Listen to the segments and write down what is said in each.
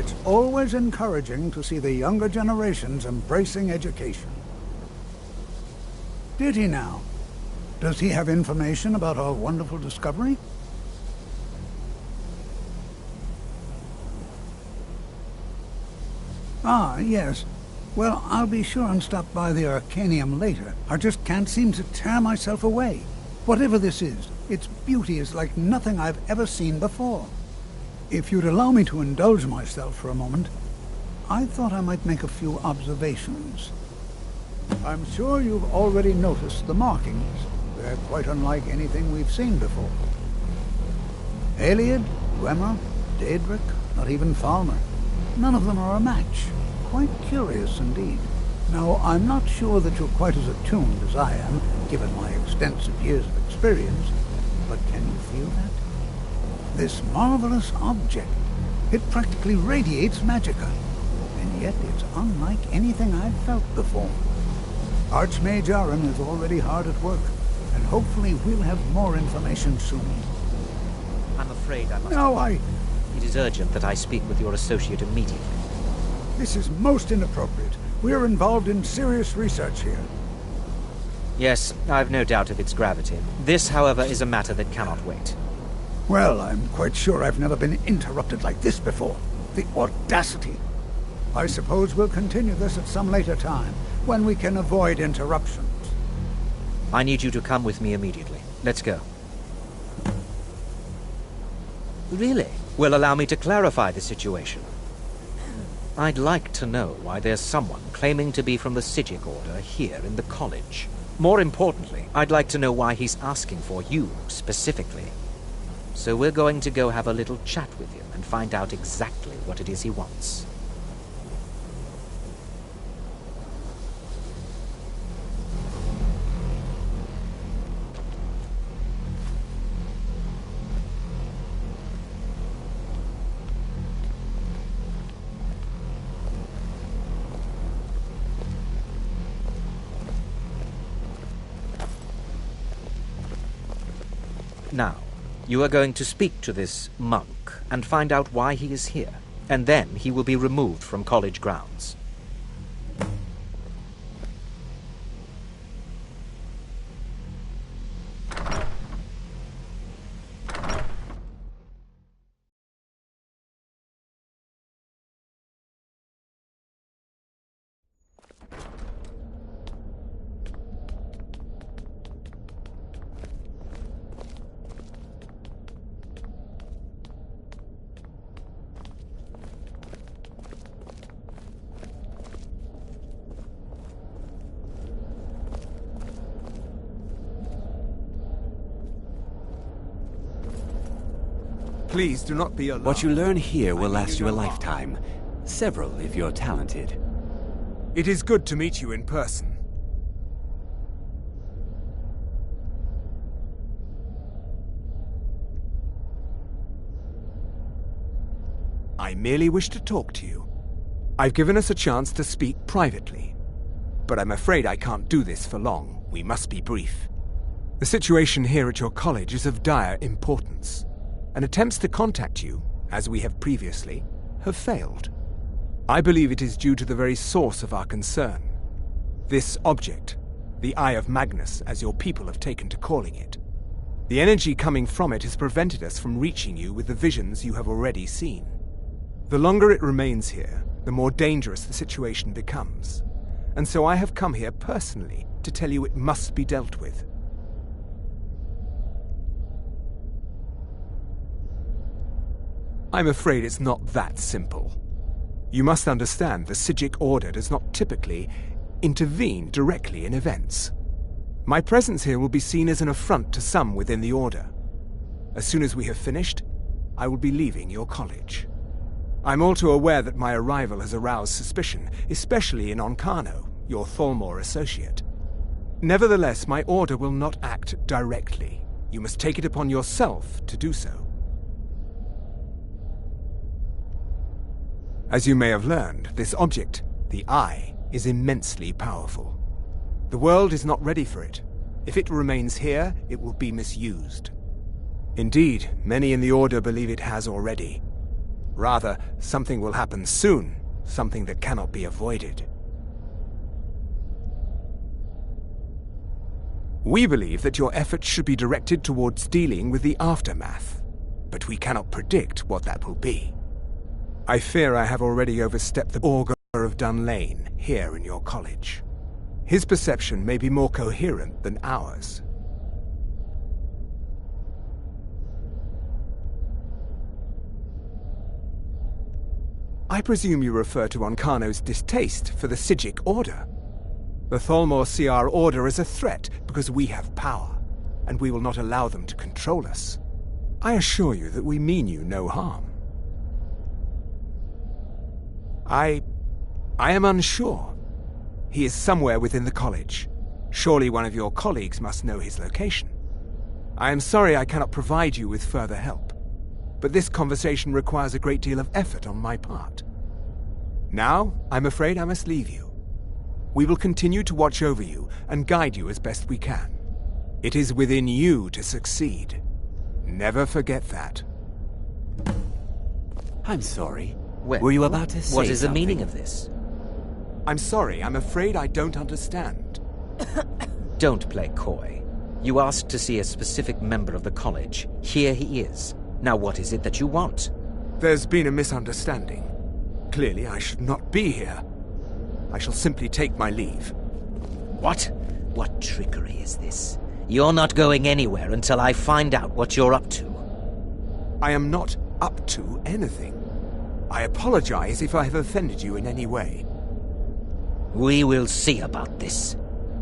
It's always encouraging to see the younger generations embracing education. Did he now? Does he have information about our wonderful discovery? Ah, yes. Well, I'll be sure and stop by the Arcanium later. I just can't seem to tear myself away. Whatever this is, its beauty is like nothing I've ever seen before. If you'd allow me to indulge myself for a moment, I thought I might make a few observations. I'm sure you've already noticed the markings. They're quite unlike anything we've seen before. Aliad, Gwemmer, Daedric, not even Falmer. None of them are a match. Quite curious indeed. Now, I'm not sure that you're quite as attuned as I am, given my extensive years of experience, but can you feel that? This marvelous object, it practically radiates magicka, and yet it's unlike anything I've felt before. Archmage Aaron is already hard at work, and hopefully we'll have more information soon. I'm afraid I must... No, It is urgent that I speak with your associate immediately. This is most inappropriate. We're involved in serious research here. Yes, I've no doubt of its gravity. This, however, is a matter that cannot wait. Well, I'm quite sure I've never been interrupted like this before. The audacity. I suppose we'll continue this at some later time, when we can avoid interruptions. I need you to come with me immediately. Let's go. Really? Well, allow me to clarify the situation. I'd like to know why there's someone claiming to be from the Psijic Order here in the college. More importantly, I'd like to know why he's asking for you, specifically. So we're going to go have a little chat with him and find out exactly what it is he wants. Now, you are going to speak to this monk and find out why he is here, and then he will be removed from college grounds. Please do not be alarmed. What you learn here will last you a lifetime. Several, if you're talented. It is good to meet you in person. I merely wish to talk to you. I've given us a chance to speak privately, but I'm afraid I can't do this for long. We must be brief. The situation here at your college is of dire importance, and attempts to contact you, as we have previously, have failed. I believe it is due to the very source of our concern. This object, the Eye of Magnus, as your people have taken to calling it. The energy coming from it has prevented us from reaching you with the visions you have already seen. The longer it remains here, the more dangerous the situation becomes. And so I have come here personally to tell you it must be dealt with. I'm afraid it's not that simple. You must understand the Psijic Order does not typically intervene directly in events. My presence here will be seen as an affront to some within the Order. As soon as we have finished, I will be leaving your college. I'm all too aware that my arrival has aroused suspicion, especially in Onkano, your Thalmor associate. Nevertheless, my Order will not act directly. You must take it upon yourself to do so. As you may have learned, this object, the Eye, is immensely powerful. The world is not ready for it. If it remains here, it will be misused. Indeed, many in the Order believe it has already. Rather, something will happen soon, something that cannot be avoided. We believe that your efforts should be directed towards dealing with the aftermath, but we cannot predict what that will be. I fear I have already overstepped the Augur of Dunlane here in your college. His perception may be more coherent than ours. I presume you refer to Ancano's distaste for the Psijic Order. The Thalmor see our order as a threat because we have power, and we will not allow them to control us. I assure you that we mean you no harm. I am unsure. He is somewhere within the college. Surely one of your colleagues must know his location. I am sorry I cannot provide you with further help, but this conversation requires a great deal of effort on my part. Now, I'm afraid I must leave you. We will continue to watch over you and guide you as best we can. It is within you to succeed. Never forget that. I'm sorry. Well, were you about to say what is something? the meaning of this? I'm sorry, I'm afraid I don't understand. Don't play coy. You asked to see a specific member of the college. Here he is. Now what is it that you want? There's been a misunderstanding. Clearly, I should not be here. I shall simply take my leave. What? What trickery is this? You're not going anywhere until I find out what you're up to. I am not up to anything. I apologize if I have offended you in any way. We will see about this.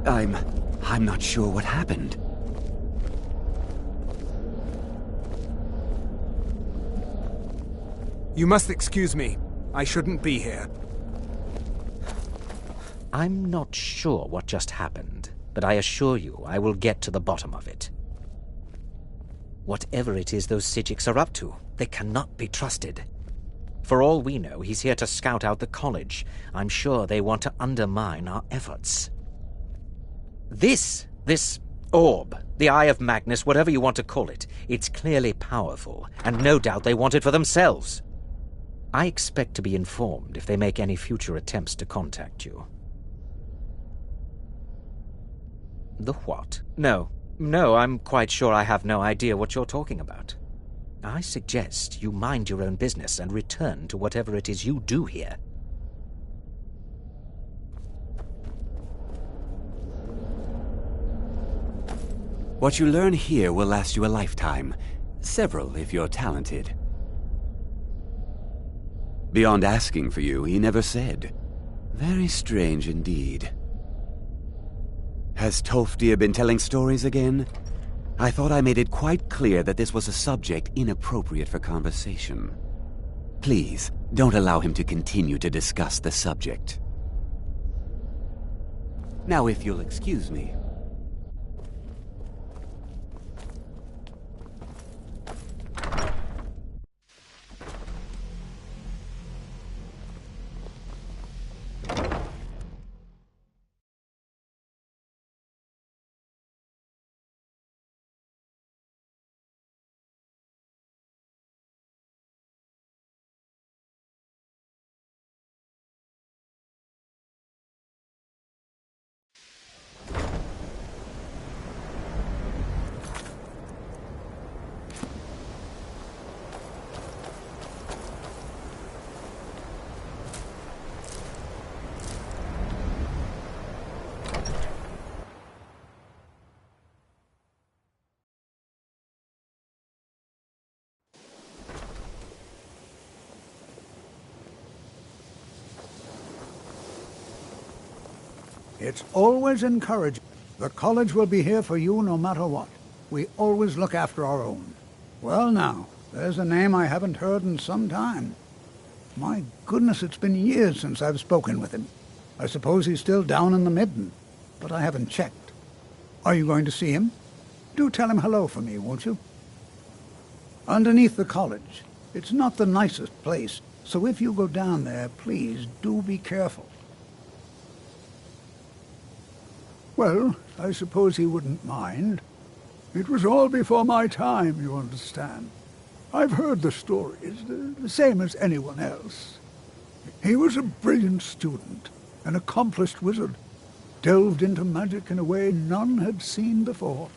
I'm not sure what happened. You must excuse me. I shouldn't be here. I'm not sure what just happened, but I assure you I will get to the bottom of it. Whatever it is those Psijics are up to, they cannot be trusted. For all we know, he's here to scout out the college. I'm sure they want to undermine our efforts. This orb, the Eye of Magnus, whatever you want to call it, it's clearly powerful, and no doubt they want it for themselves. I expect to be informed if they make any future attempts to contact you. The what? No, I'm quite sure I have no idea what you're talking about. I suggest you mind your own business and return to whatever it is you do here. What you learn here will last you a lifetime. Several, if you're talented. Beyond asking for you, he never said. Very strange indeed. Has Tolfdir been telling stories again? I thought I made it quite clear that this was a subject inappropriate for conversation. Please, don't allow him to continue to discuss the subject. Now, if you'll excuse me. It's always encouraging. The college will be here for you no matter what. We always look after our own. Well now, there's a name I haven't heard in some time. My goodness, it's been years since I've spoken with him. I suppose he's still down in the Midden, but I haven't checked. Are you going to see him? Do tell him hello for me, won't you? Underneath the college. It's not the nicest place, so if you go down there, please do be careful. Well, I suppose he wouldn't mind. It was all before my time, you understand. I've heard the stories, the same as anyone else. He was a brilliant student, an accomplished wizard, delved into magic in a way none had seen before.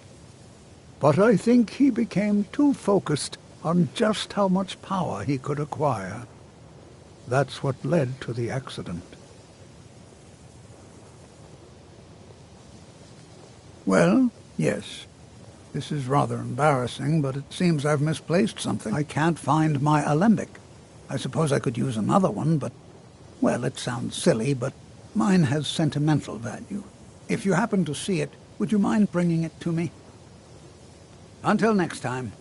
But I think he became too focused on just how much power he could acquire. That's what led to the accident. Well, yes. This is rather embarrassing, but it seems I've misplaced something. I can't find my alembic. I suppose I could use another one, but, well, it sounds silly, but mine has sentimental value. If you happen to see it, would you mind bringing it to me? Until next time.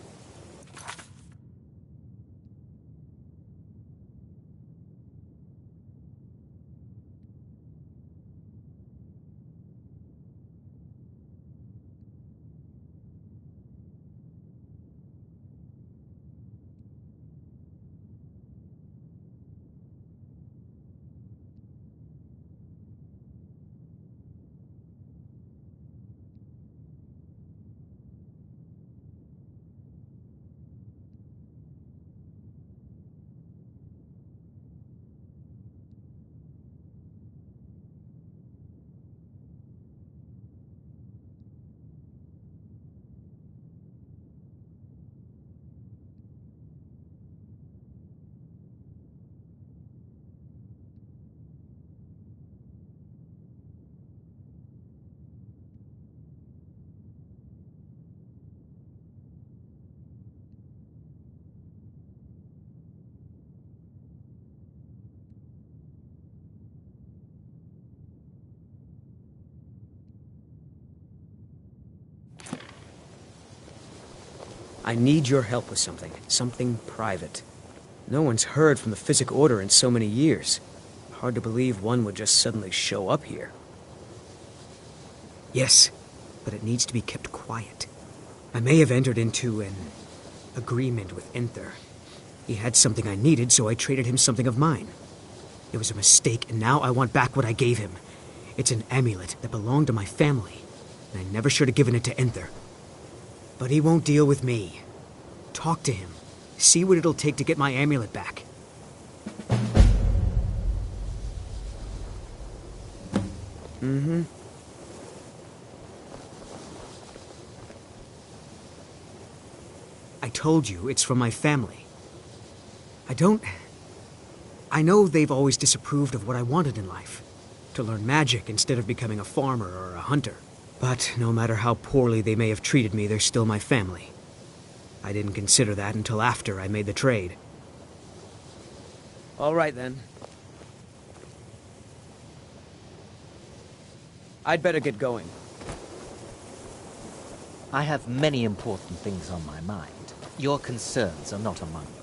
I need your help with something private. No one's heard from the Physic Order in so many years. Hard to believe one would just suddenly show up here. Yes, but it needs to be kept quiet. I may have entered into an agreement with Enther. He had something I needed, so I traded him something of mine. It was a mistake, and now I want back what I gave him. It's an amulet that belonged to my family, and I never should have given it to Enther. But he won't deal with me. Talk to him. See what it'll take to get my amulet back. Mm-hmm. I told you, it's from my family. I know they've always disapproved of what I wanted in life. To learn magic instead of becoming a farmer or a hunter. But no matter how poorly they may have treated me, they're still my family. I didn't consider that until after I made the trade. All right, then. I'd better get going. I have many important things on my mind. Your concerns are not among them.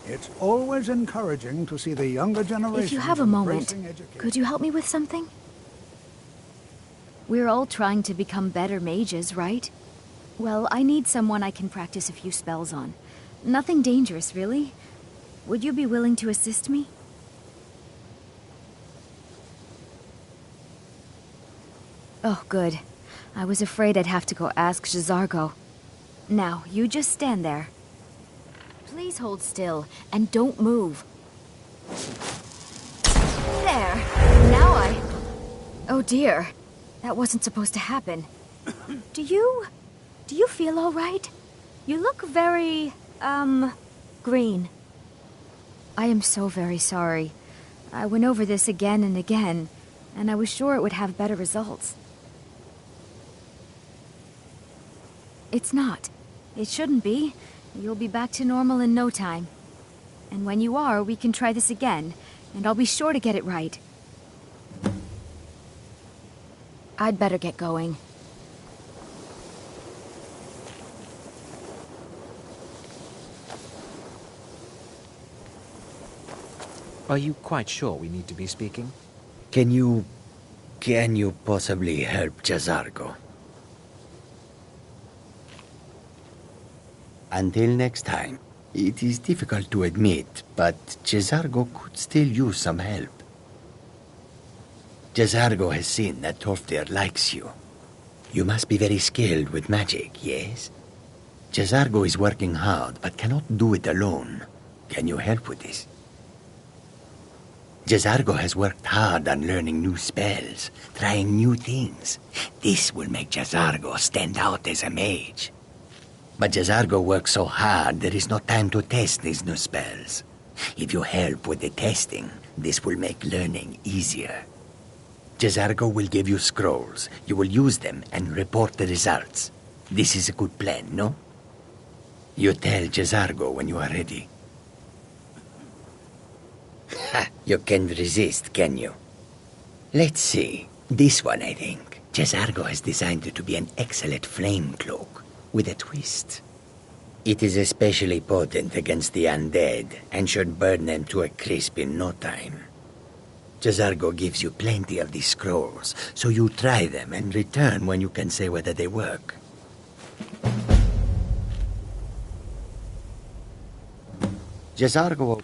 It's always encouraging to see the younger generation. If you have a moment, embracing education. could you help me with something? We're all trying to become better mages, right? Well, I need someone I can practice a few spells on. Nothing dangerous, really. Would you be willing to assist me? Oh, good. I was afraid I'd have to go ask J'zargo. Now, you just stand there. Please hold still, and don't move. There! Now oh dear. That wasn't supposed to happen. Do you feel all right? You look very, green. I am so very sorry. I went over this again and again, and I was sure it would have better results. It's not. It shouldn't be. You'll be back to normal in no time. And when you are, we can try this again, and I'll be sure to get it right. I'd better get going. Are you quite sure we need to be speaking? Can you possibly help J'zargo? Until next time. It is difficult to admit, but J'zargo could still use some help. J'zargo has seen that Tolfdir likes you. You must be very skilled with magic, yes? Jazargo is working hard, but cannot do it alone. Can you help with this? Jazargo has worked hard on learning new spells, trying new things. This will make Jazargo stand out as a mage. But Jazargo works so hard, there is no time to test these new spells. If you help with the testing, this will make learning easier. Jazargo will give you scrolls. You will use them and report the results. This is a good plan, no? You tell Jazargo when you are ready. Ha! You can't resist, can you? Let's see. This one, I think. Jazargo has designed it to be an excellent flame cloak, with a twist. It is especially potent against the undead, and should burn them to a crisp in no time. Jazargo gives you plenty of these scrolls, so you try them and return when you can say whether they work. Jazargo...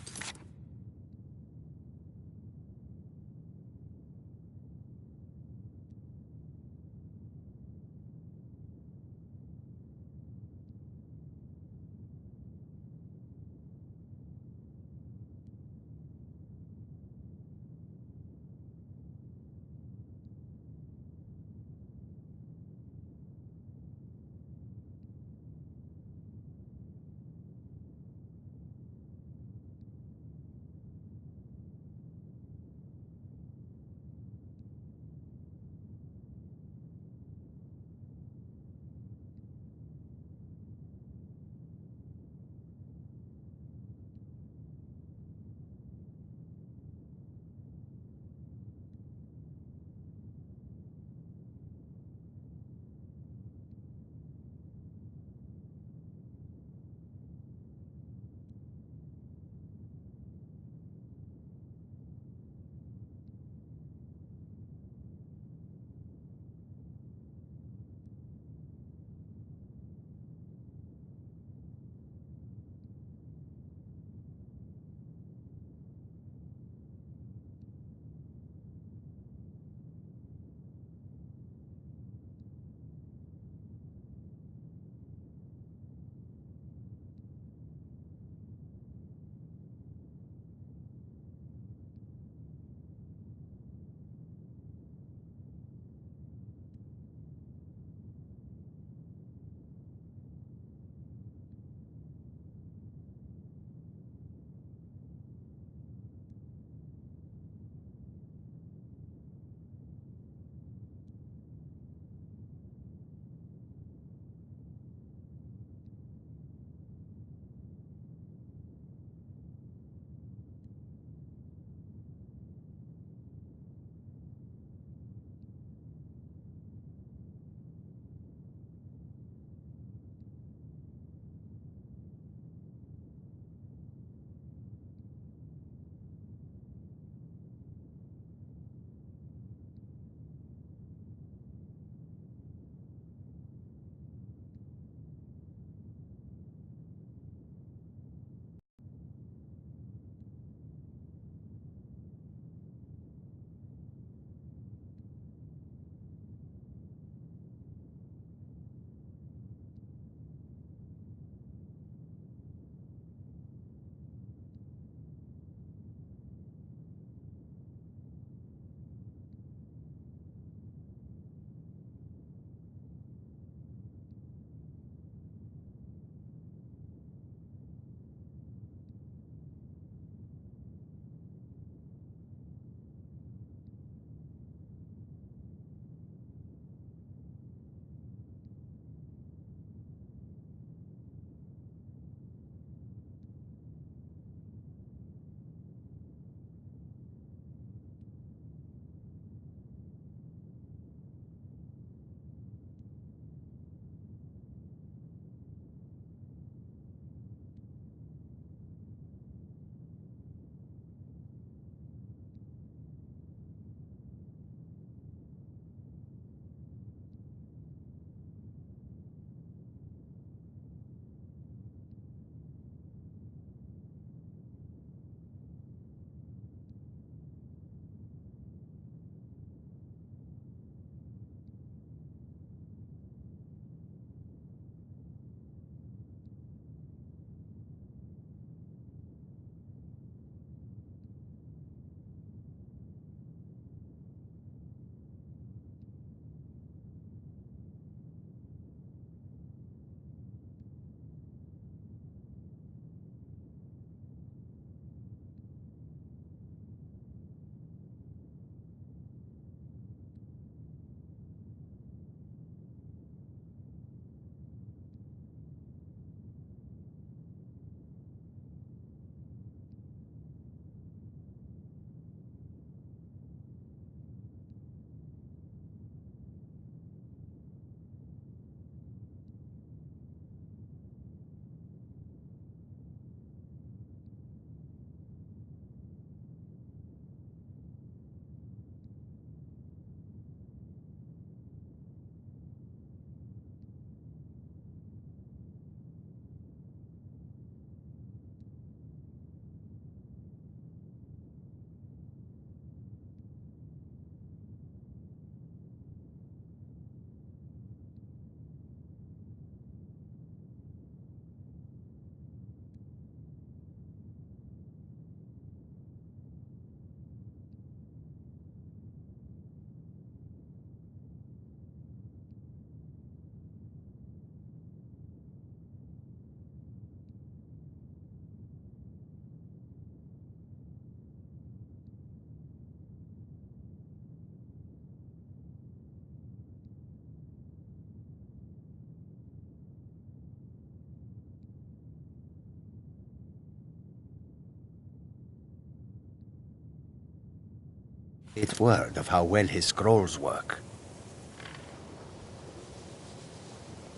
It's word of how well his scrolls work.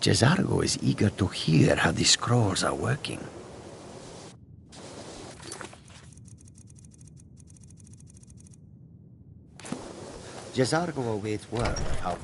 Jazargo is eager to hear how the scrolls are working. Jazargo awaits word of how...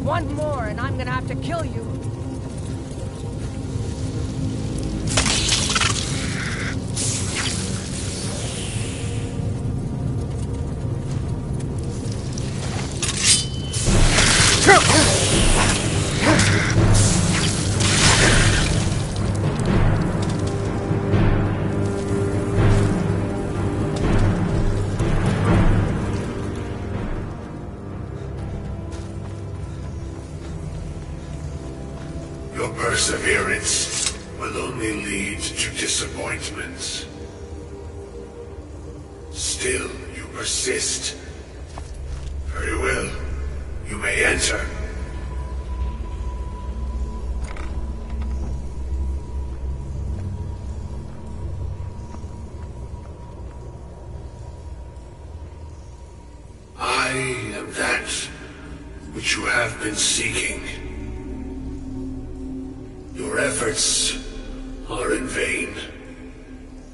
One more, and I'm gonna have to kill you. Perseverance will only lead to disappointments. Still, you persist. Very well. You may enter. I am that which you have been seeking. Your efforts are in vain.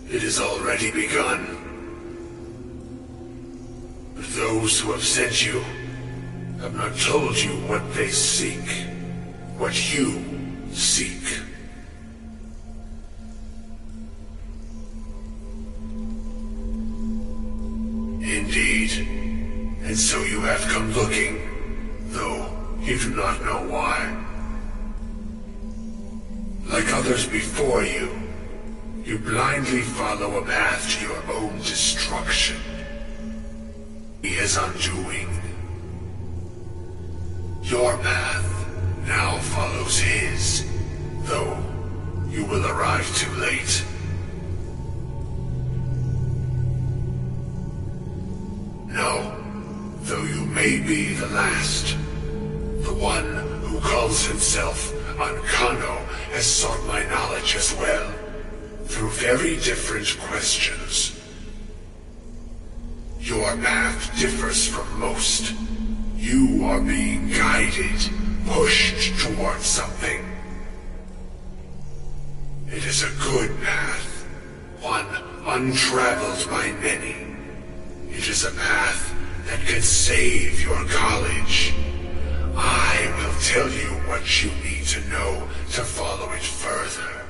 It has already begun. But those who have sent you have not told you what they seek, what you seek. Indeed. And so you have come looking, though you do not know why. Like others before you, you blindly follow a path to your own destruction. He is undoing. Your path now follows his, though you will arrive too late. may be the last. The one who calls himself Ancano has sought my knowledge as well, through very different questions. Your path differs from most. You are being guided, pushed towards something. It is a good path, one untraveled by many. It is a path that can save your college. I will tell you what you need to know to follow it further.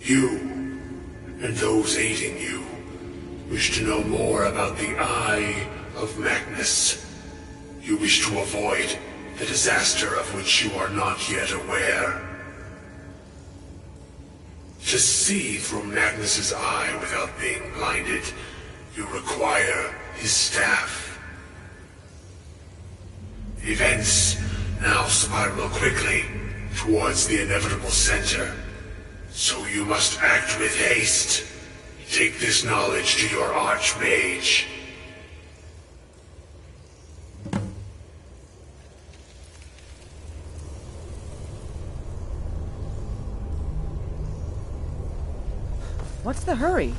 You, and those aiding you, wish to know more about the Eye of Magnus. You wish to avoid the disaster of which you are not yet aware. To see through Magnus's eye without being blinded, you require his staff. Events now spiral quickly towards the inevitable center, so you must act with haste. Take this knowledge to your Archmage. What's the hurry?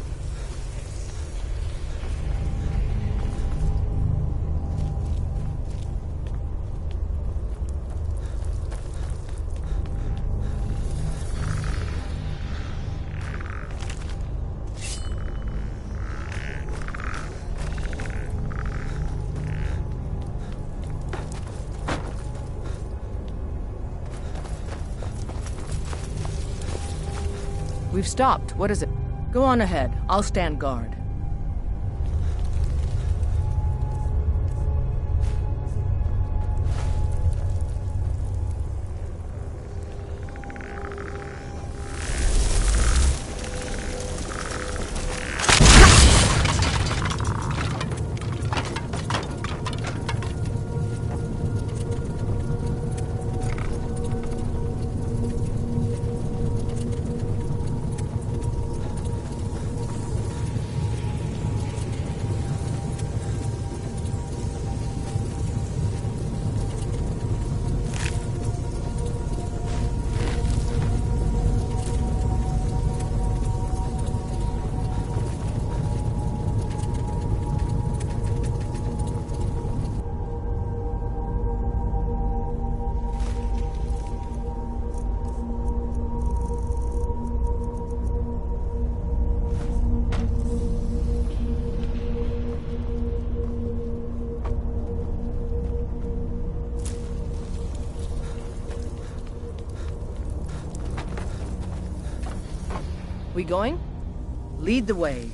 We've stopped. What is it? Go on ahead. I'll stand guard. We going? Lead the way.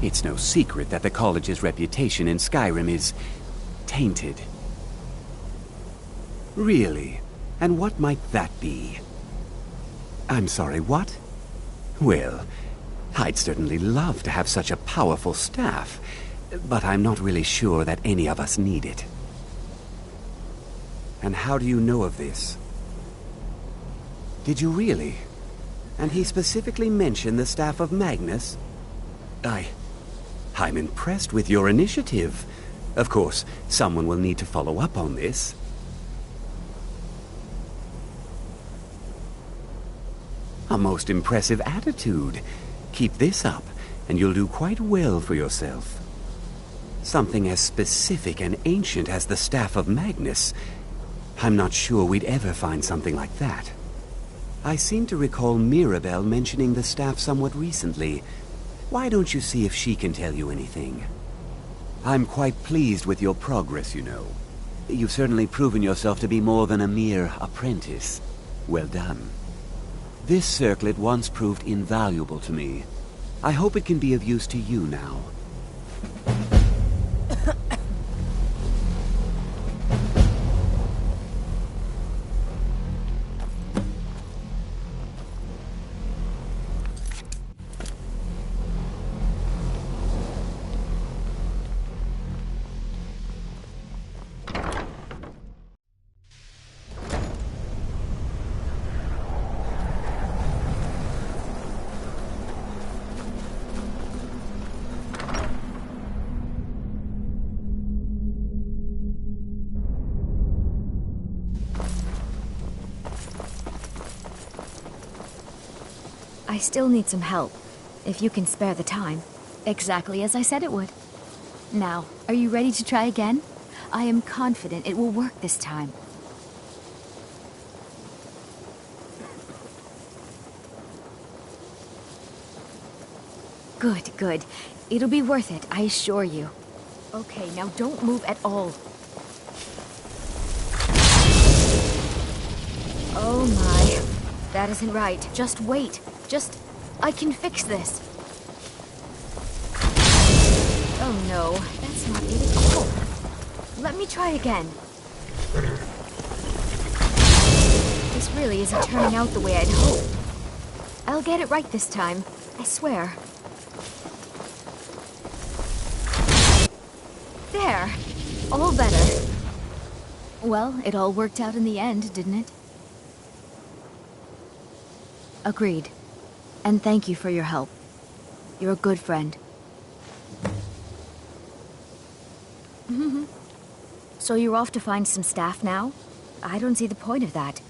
It's no secret that the college's reputation in Skyrim is tainted. Really? And what might that be? I'm sorry, what? Well, I'd certainly love to have such a powerful staff, but I'm not really sure that any of us need it. And how do you know of this? Did you really? And he specifically mentioned the staff of Magnus? I'm impressed with your initiative. Of course, someone will need to follow up on this. A most impressive attitude. Keep this up, and you'll do quite well for yourself. Something as specific and ancient as the Staff of Magnus. I'm not sure we'd ever find something like that. I seem to recall Mirabelle mentioning the staff somewhat recently. Why don't you see if she can tell you anything? I'm quite pleased with your progress, you know. You've certainly proven yourself to be more than a mere apprentice. Well done. This circlet once proved invaluable to me. I hope it can be of use to you now. I still need some help, if you can spare the time. Exactly as I said it would. Now, are you ready to try again? I am confident it will work this time. Good, good. It'll be worth it, I assure you. Okay, now don't move at all. Oh my. That isn't right. Just wait. I can fix this. Oh no, that's not it at all. Let me try again. This really isn't turning out the way I'd hoped. I'll get it right this time, I swear. There! All better. Well, it all worked out in the end, didn't it? Agreed. And thank you for your help. You're a good friend. So you're off to find some staff now? I don't see the point of that.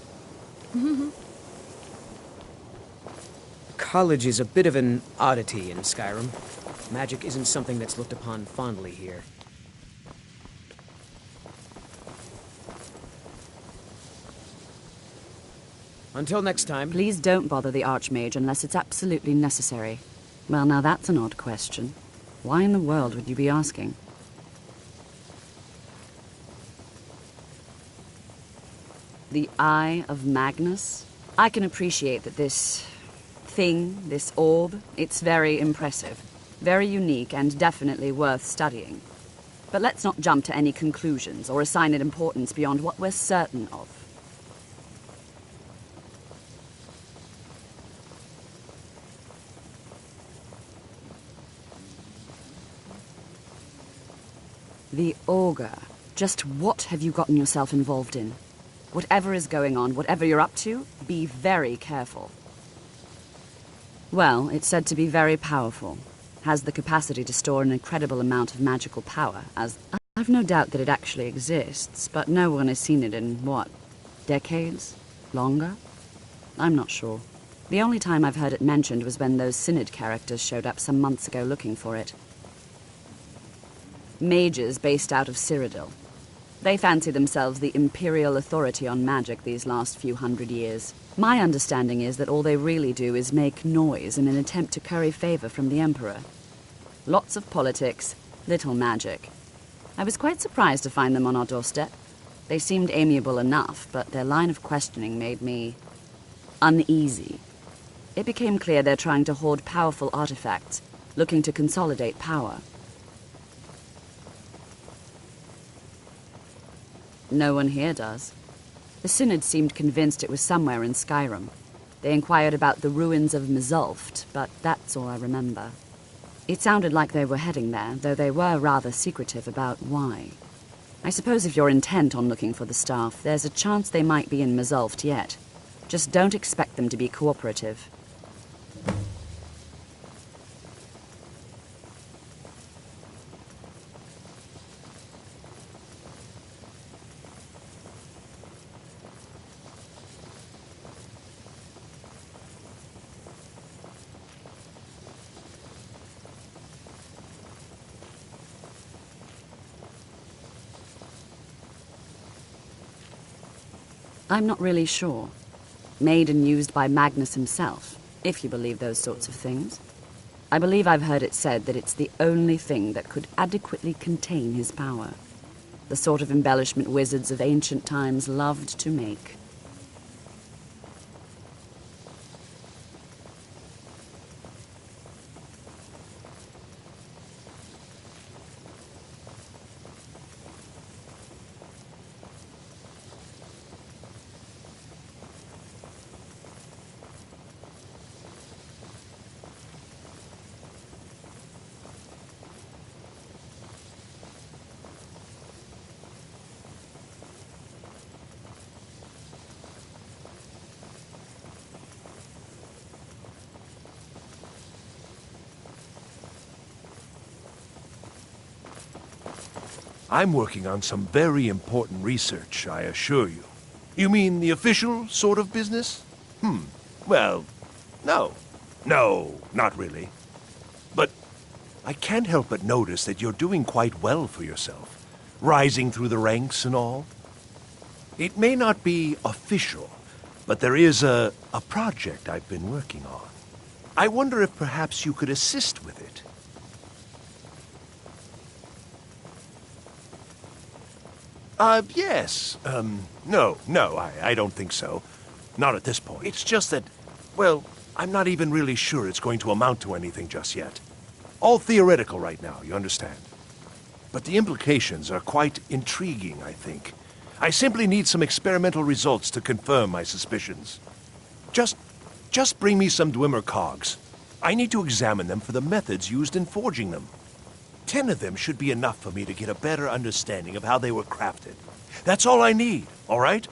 College is a bit of an oddity in Skyrim. Magic isn't something that's looked upon fondly here. Until next time. Please don't bother the Archmage unless it's absolutely necessary. Well, now that's an odd question. Why in the world would you be asking? The Eye of Magnus? I can appreciate that this thing, this orb, it's very impressive. Very unique and definitely worth studying. But let's not jump to any conclusions or assign it importance beyond what we're certain of. The Augur. Just what have you gotten yourself involved in? Whatever is going on, whatever you're up to, be very careful. Well, it's said to be very powerful. Has the capacity to store an incredible amount of magical power, as I've no doubt that it actually exists, but no one has seen it in, what, decades? Longer? I'm not sure. The only time I've heard it mentioned was when those Synod characters showed up some months ago looking for it. Mages based out of Cyrodiil. They fancy themselves the imperial authority on magic these last few hundred years. My understanding is that all they really do is make noise in an attempt to curry favor from the Emperor. Lots of politics, little magic. I was quite surprised to find them on our doorstep. They seemed amiable enough, but their line of questioning made me uneasy. It became clear they're trying to hoard powerful artifacts, looking to consolidate power. No one here does. The Synod seemed convinced it was somewhere in Skyrim. They inquired about the ruins of Mzulft, but that's all I remember. It sounded like they were heading there, though they were rather secretive about why. I suppose if you're intent on looking for the staff, there's a chance they might be in Mzulft yet. Just don't expect them to be cooperative. I'm not really sure. Made and used by Magnus himself, if you believe those sorts of things. I believe I've heard it said that it's the only thing that could adequately contain his power. The sort of embellishment wizards of ancient times loved to make. I'm working on some very important research, I assure you. You mean the official sort of business? Well, no. No, not really. But I can't help but notice that you're doing quite well for yourself, rising through the ranks and all. It may not be official, but there is a project I've been working on. I wonder if perhaps you could assist with it. Yes. No, I don't think so. Not at this point. It's just that, well, I'm not even really sure it's going to amount to anything just yet. All theoretical right now, you understand. But the implications are quite intriguing, I think. I simply need some experimental results to confirm my suspicions. Just bring me some Dwemer cogs. I need to examine them for the methods used in forging them. 10 of them should be enough for me to get a better understanding of how they were crafted. That's all I need, all right?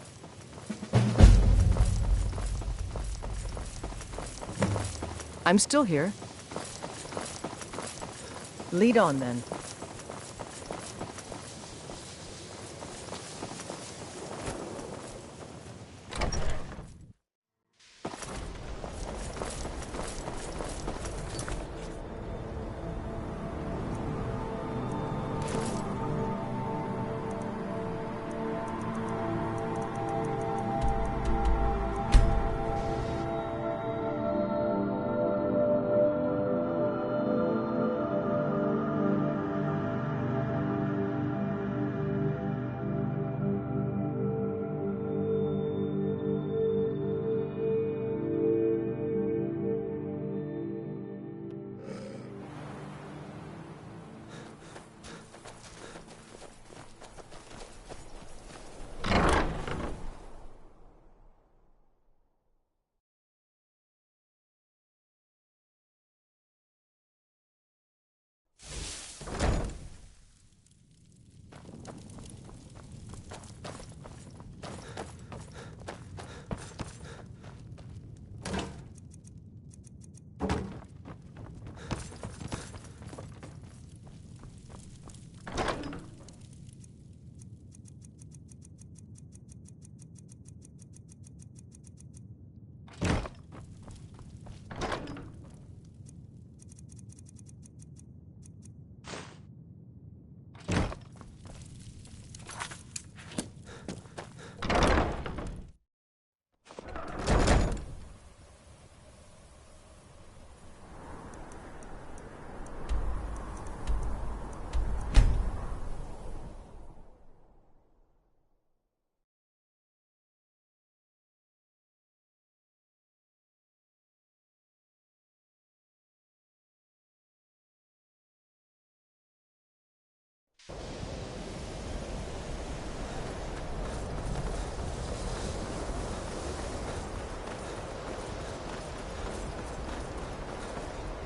I'm still here. Lead on, then.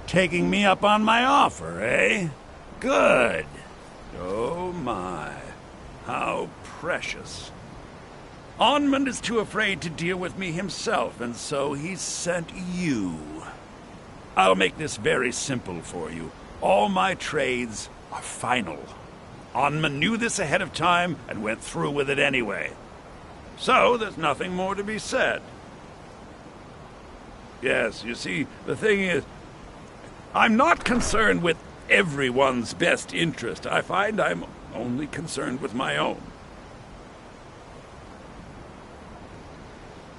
Taking me up on my offer, eh? Good. Oh my, how precious. Onmund is too afraid to deal with me himself, and so he's sent you. I'll make this very simple for you. All my trades are final. Onmund knew this ahead of time and went through with it anyway. So there's nothing more to be said. Yes, you see, the thing is, I'm not concerned with everyone's best interest. I find I'm only concerned with my own.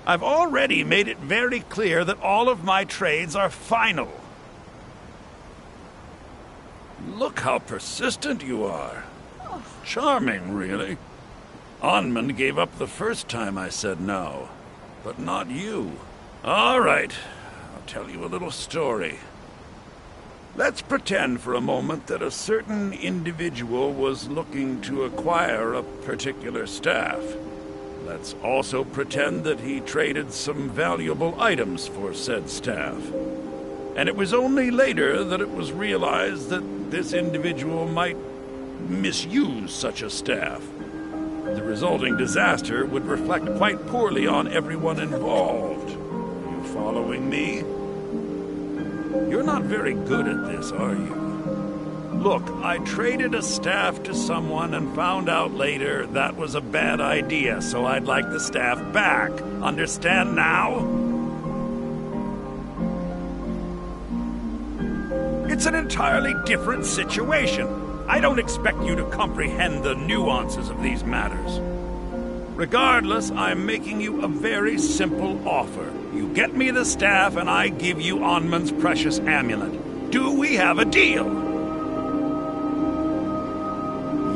I've already made it very clear that all of my trades are final. Look how persistent you are. Charming, really. Onmund gave up the first time I said no, but not you. All right, I'll tell you a little story. Let's pretend for a moment that a certain individual was looking to acquire a particular staff. Let's also pretend that he traded some valuable items for said staff. And it was only later that it was realized that this individual might misuse such a staff. The resulting disaster would reflect quite poorly on everyone involved. You following me? You're not very good at this, are you? Look, I traded a staff to someone and found out later that was a bad idea, so I'd like the staff back. Understand now? It's an entirely different situation. I don't expect you to comprehend the nuances of these matters. Regardless, I'm making you a very simple offer. You get me the staff, and I give you Onmund's precious amulet. Do we have a deal?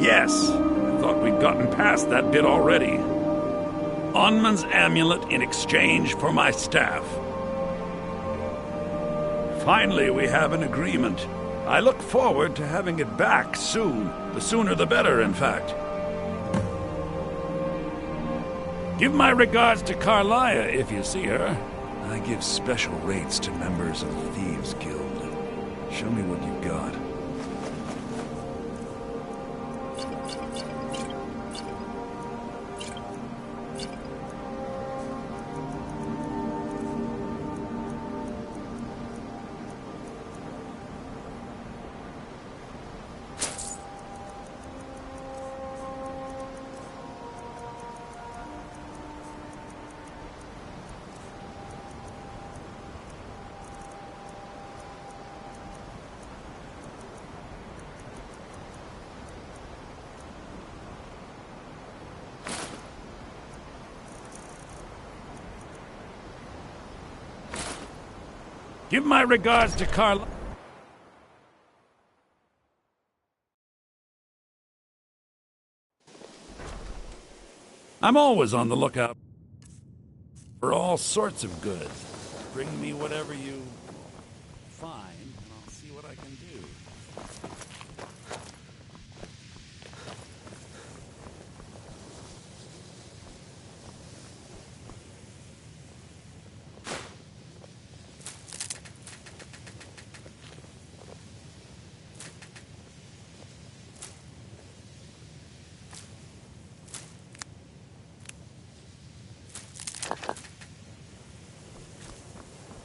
Yes. I thought we'd gotten past that bit already. Onmund's amulet in exchange for my staff. Finally, we have an agreement. I look forward to having it back soon. The sooner the better, in fact. Give my regards to Carlia if you see her. I give special rates to members of the Thieves Guild. Show me what you've got. Give my regards to Carla. I'm always on the lookout for all sorts of goods. Bring me whatever you find, and I'll see what I can do.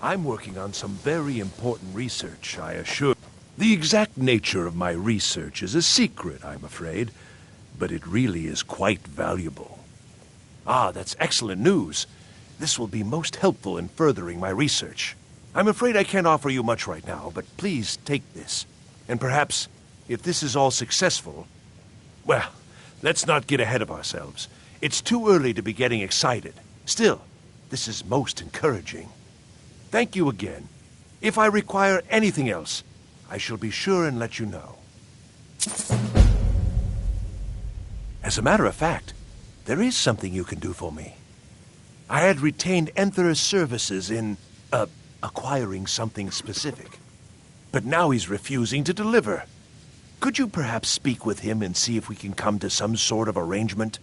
I'm working on some very important research, I assure. The exact nature of my research is a secret, I'm afraid, but it really is quite valuable. Ah, that's excellent news. This will be most helpful in furthering my research. I'm afraid I can't offer you much right now, but please take this. And perhaps, if this is all successful, well, let's not get ahead of ourselves. It's too early to be getting excited. Still, this is most encouraging. Thank you again. If I require anything else, I shall be sure and let you know. As a matter of fact, there is something you can do for me. I had retained Enther's services in, acquiring something specific. But now he's refusing to deliver. Could you perhaps speak with him and see if we can come to some sort of arrangement?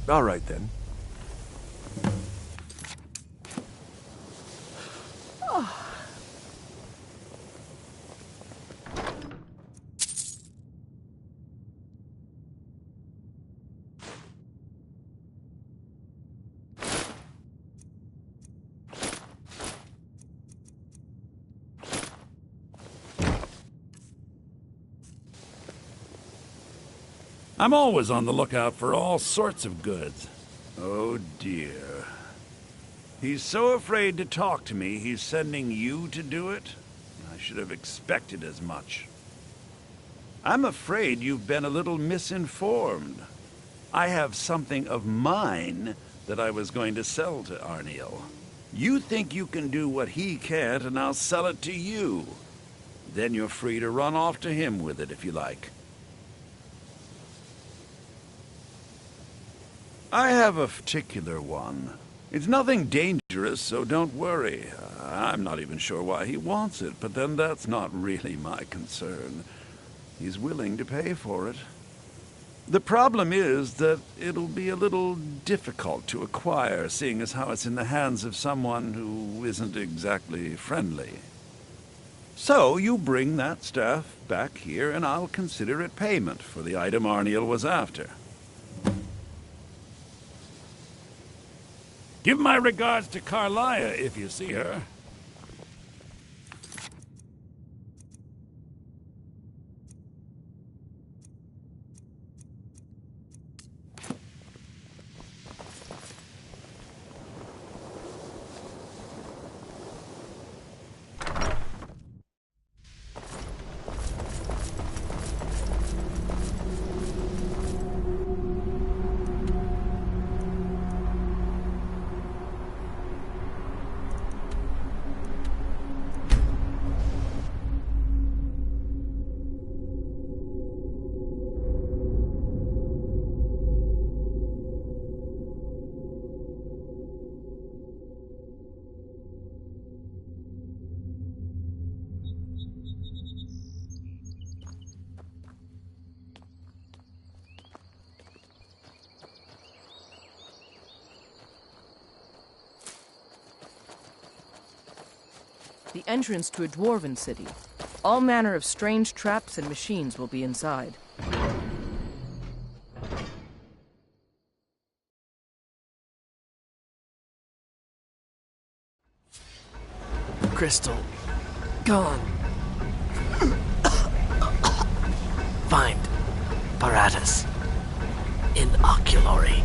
All right, then. I'm always on the lookout for all sorts of goods. Oh dear. He's so afraid to talk to me, he's sending you to do it? I should have expected as much. I'm afraid you've been a little misinformed. I have something of mine that I was going to sell to Arniel. You think you can do what he can't, and I'll sell it to you. Then you're free to run off to him with it if you like. I have a particular one. It's nothing dangerous, so don't worry. I'm not even sure why he wants it, but then that's not really my concern. He's willing to pay for it. The problem is that it'll be a little difficult to acquire, seeing as how it's in the hands of someone who isn't exactly friendly. So you bring that staff back here, and I'll consider it payment for the item Arniel was after. Give my regards to Carlia if you see her. The entrance to a dwarven city. All manner of strange traps and machines will be inside. Crystal. Gone. Find Paratus. In Oculory.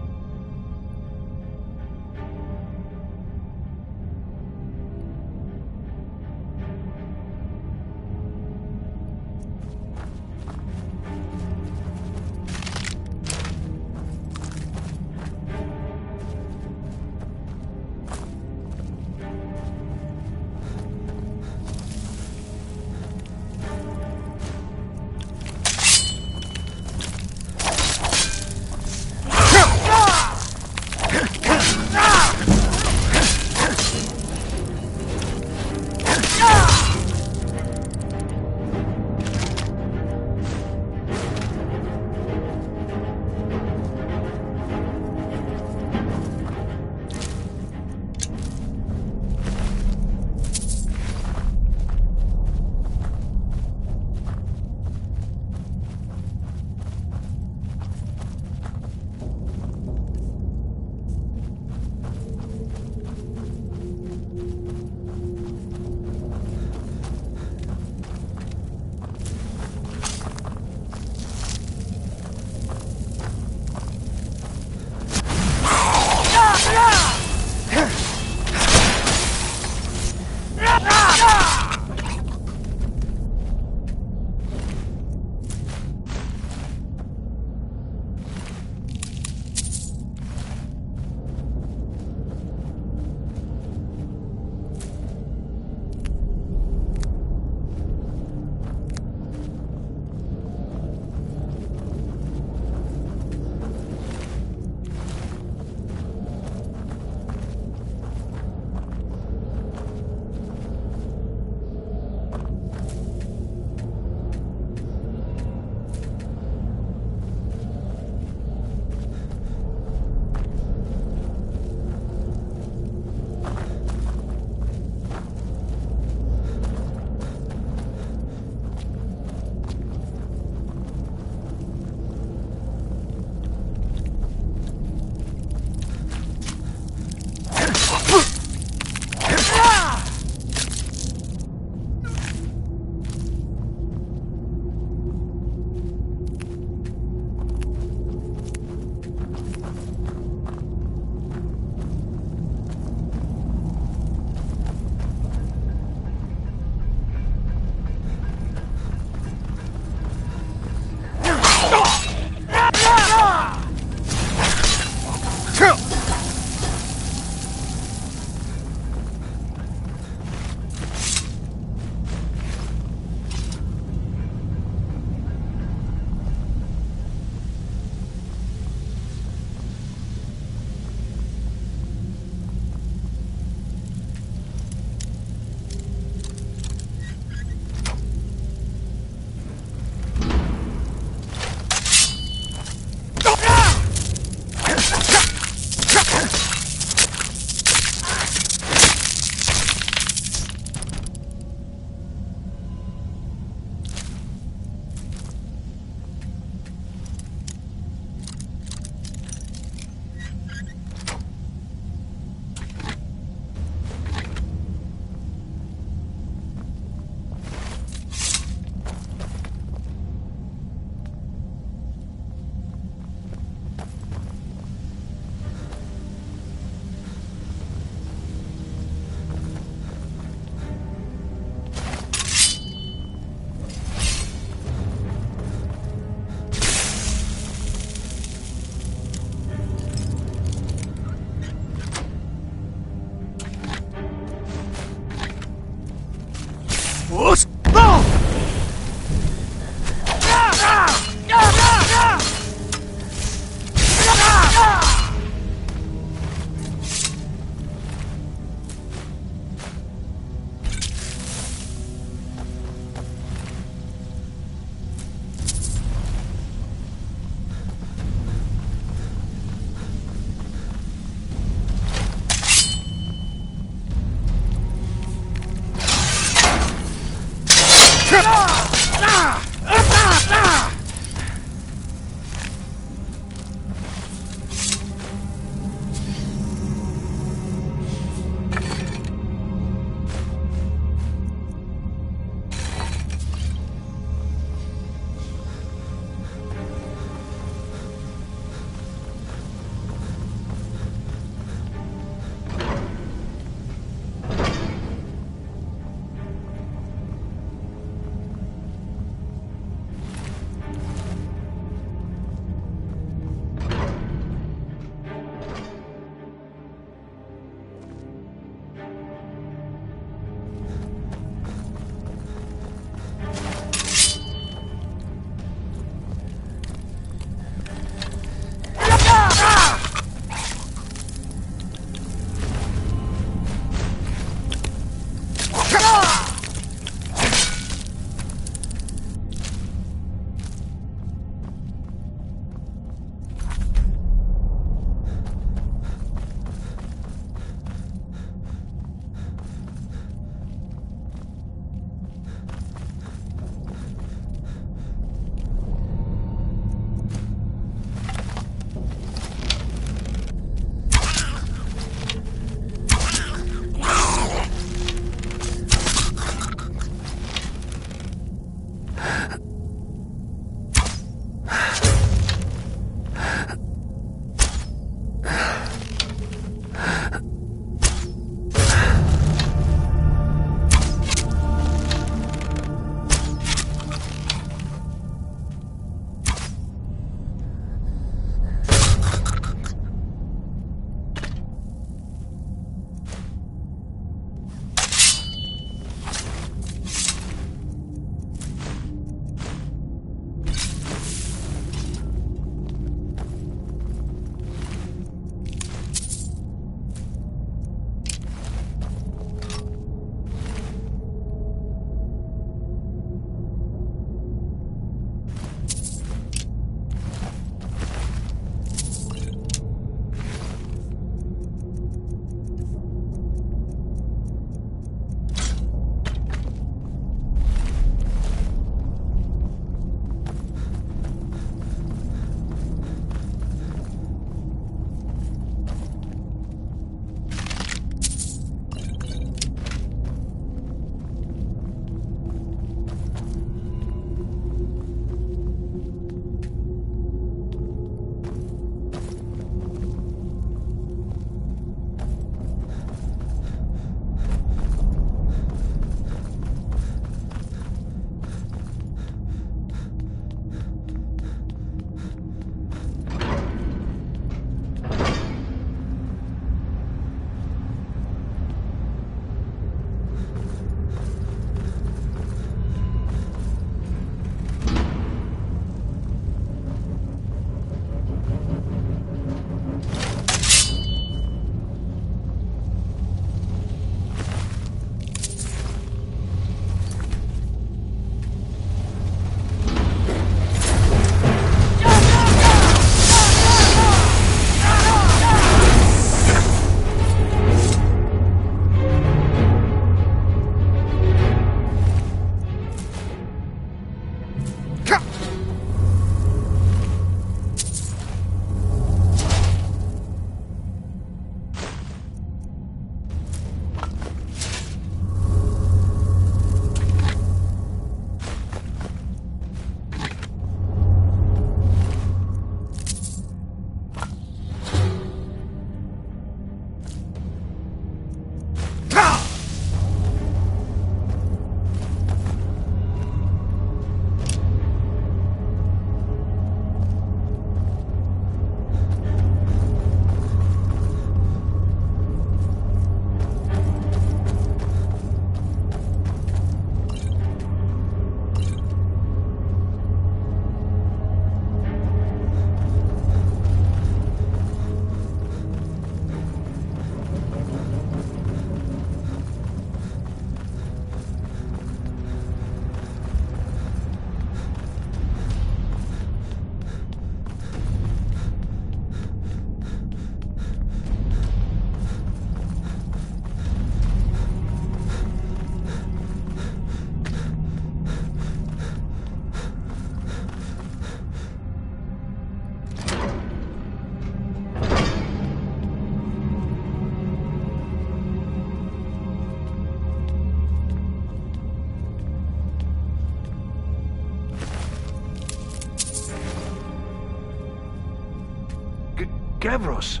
Gavros,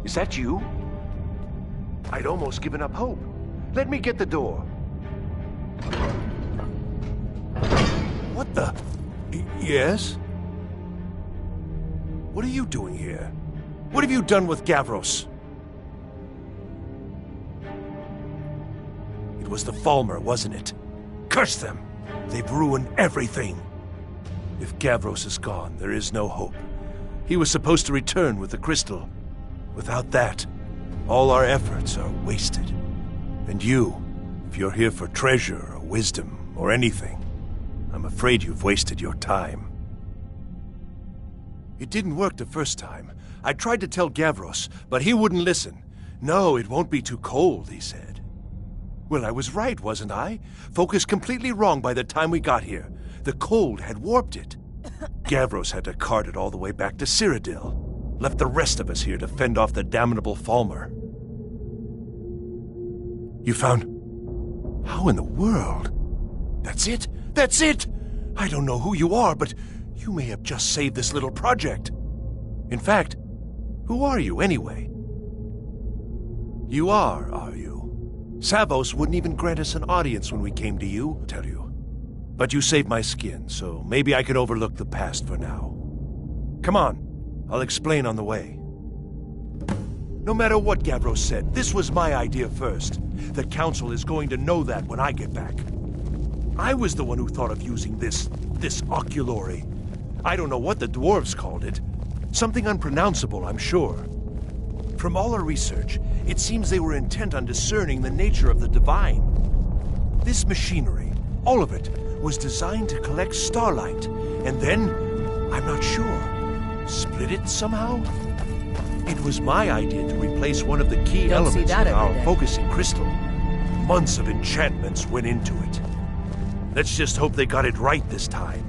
is that you? I'd almost given up hope. Let me get the door. What the? Yes? What are you doing here? What have you done with Gavros? It was the Falmer, wasn't it? Curse them! They've ruined everything. If Gavros is gone, there is no hope. He was supposed to return with the crystal. Without that, all our efforts are wasted. And you, if you're here for treasure or wisdom or anything, I'm afraid you've wasted your time. It didn't work the first time. I tried to tell Gavros, but he wouldn't listen. No, it won't be too cold, he said. Well, I was right, wasn't I? Focused completely wrong by the time we got here. The cold had warped it. Gavros had to cart it all the way back to Cyrodiil. Left the rest of us here to fend off the damnable Falmer. You found... How in the world? That's it? That's it! I don't know who you are, but you may have just saved this little project. In fact, who are you anyway? You are you? Savos wouldn't even grant us an audience when we came to you, tell you. But you saved my skin, so maybe I can overlook the past for now. Come on, I'll explain on the way. No matter what Gavros said, this was my idea first. The Council is going to know that when I get back. I was the one who thought of using this oculory. I don't know what the dwarves called it. Something unpronounceable, I'm sure. From all our research, it seems they were intent on discerning the nature of the divine. This machinery, all of it, was designed to collect starlight, and then, I'm not sure, split it somehow? It was my idea to replace one of the key elements in our focusing crystal. Months of enchantments went into it. Let's just hope they got it right this time.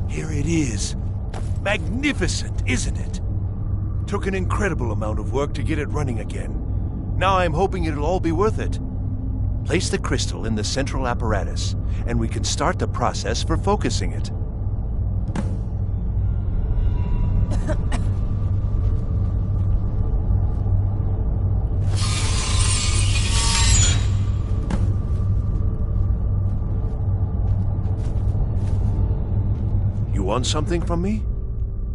Here it is. Magnificent, isn't it? Took an incredible amount of work to get it running again. Now I'm hoping it'll all be worth it. Place the crystal in the central apparatus, and we can start the process for focusing it. You want something from me?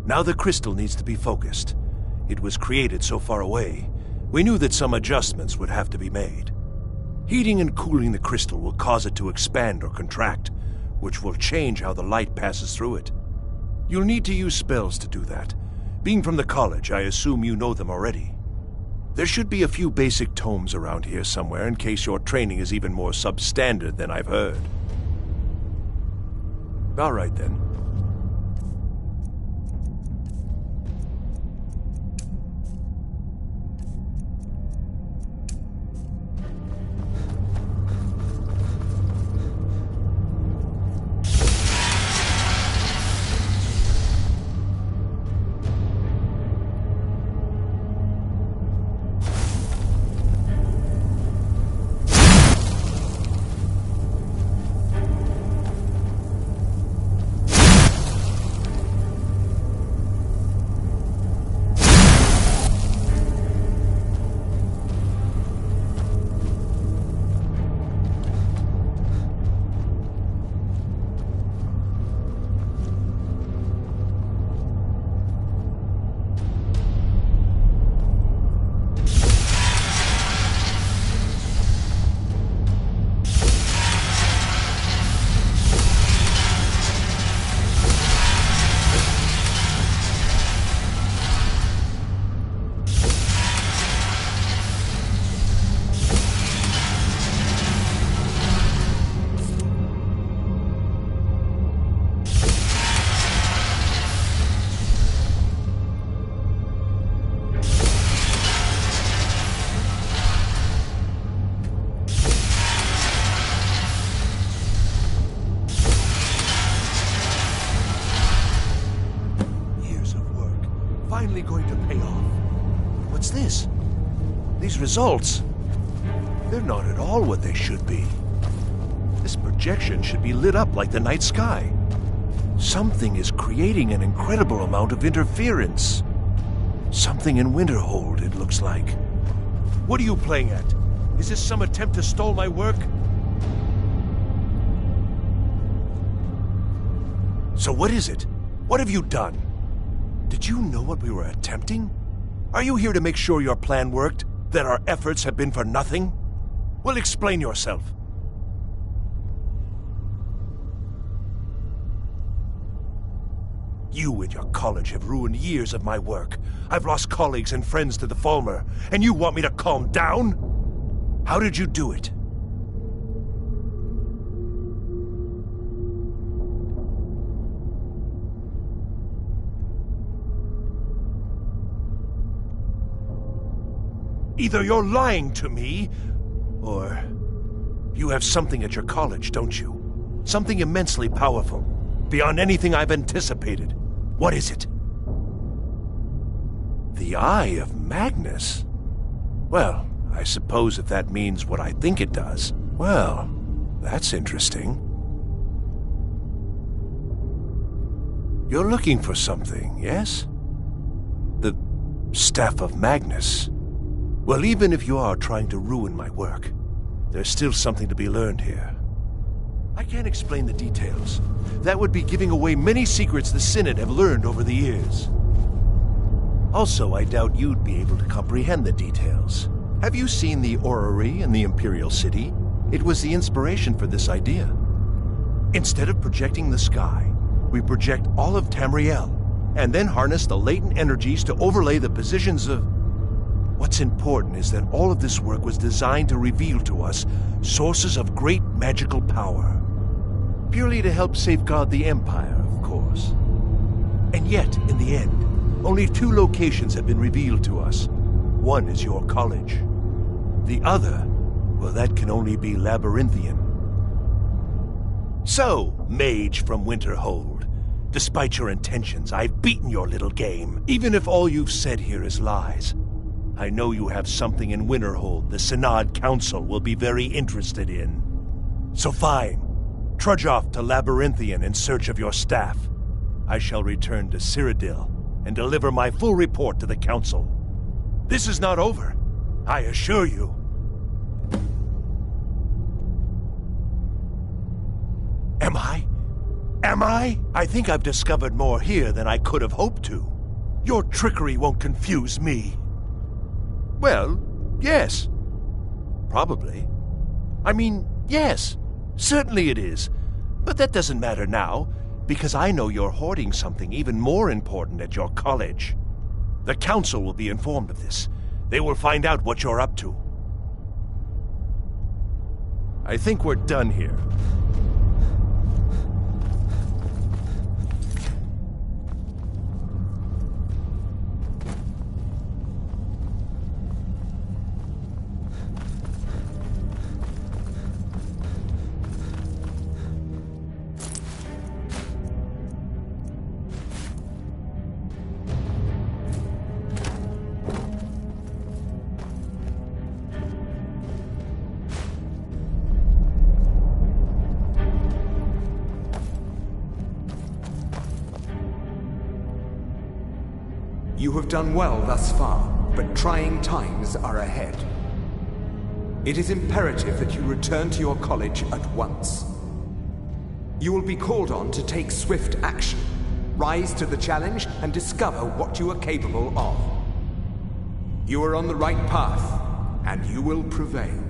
Now the crystal needs to be focused. It was created so far away. We knew that some adjustments would have to be made. Heating and cooling the crystal will cause it to expand or contract, which will change how the light passes through it. You'll need to use spells to do that. Being from the college, I assume you know them already. There should be a few basic tomes around here somewhere in case your training is even more substandard than I've heard. All right then. finally going to pay off. What's this? These results, they're not at all what they should be. This projection should be lit up like the night sky. Something is creating an incredible amount of interference. Something in Winterhold, it looks like. What are you playing at? Is this some attempt to stall my work? So what is it? What have you done? Did you know what we were attempting? Are you here to make sure your plan worked? That our efforts have been for nothing? Well, explain yourself. You and your college have ruined years of my work. I've lost colleagues and friends to the Falmer, and you want me to calm down? How did you do it? Either you're lying to me, or you have something at your college, don't you? Something immensely powerful, beyond anything I've anticipated. What is it? The Eye of Magnus? Well, I suppose if that means what I think it does, well, that's interesting. You're looking for something, yes? The Staff of Magnus. Well, even if you are trying to ruin my work, there's still something to be learned here. I can't explain the details. That would be giving away many secrets the Synod have learned over the years. Also, I doubt you'd be able to comprehend the details. Have you seen the orrery in the Imperial City? It was the inspiration for this idea. Instead of projecting the sky, we project all of Tamriel, and then harness the latent energies to overlay the positions of... What's important is that all of this work was designed to reveal to us sources of great magical power. Purely to help safeguard the Empire, of course. And yet, in the end, only 2 locations have been revealed to us. One is your college. The other, well, that can only be Labyrinthian. So, mage from Winterhold, despite your intentions, I've beaten your little game, even if all you've said here is lies. I know you have something in Winterhold the Synod Council will be very interested in. So fine. Trudge off to Labyrinthian in search of your staff. I shall return to Cyrodiil and deliver my full report to the Council. This is not over, I assure you. Am I? Am I? I think I've discovered more here than I could have hoped to. Your trickery won't confuse me. Well, yes. Probably. I mean, yes. Certainly it is. But that doesn't matter now, because I know you're hoarding something even more important at your college. The Council will be informed of this. They will find out what you're up to. I think we're done here. You have done well thus far, but trying times are ahead. It is imperative that you return to your college at once. You will be called on to take swift action, rise to the challenge, and discover what you are capable of. You are on the right path, and you will prevail.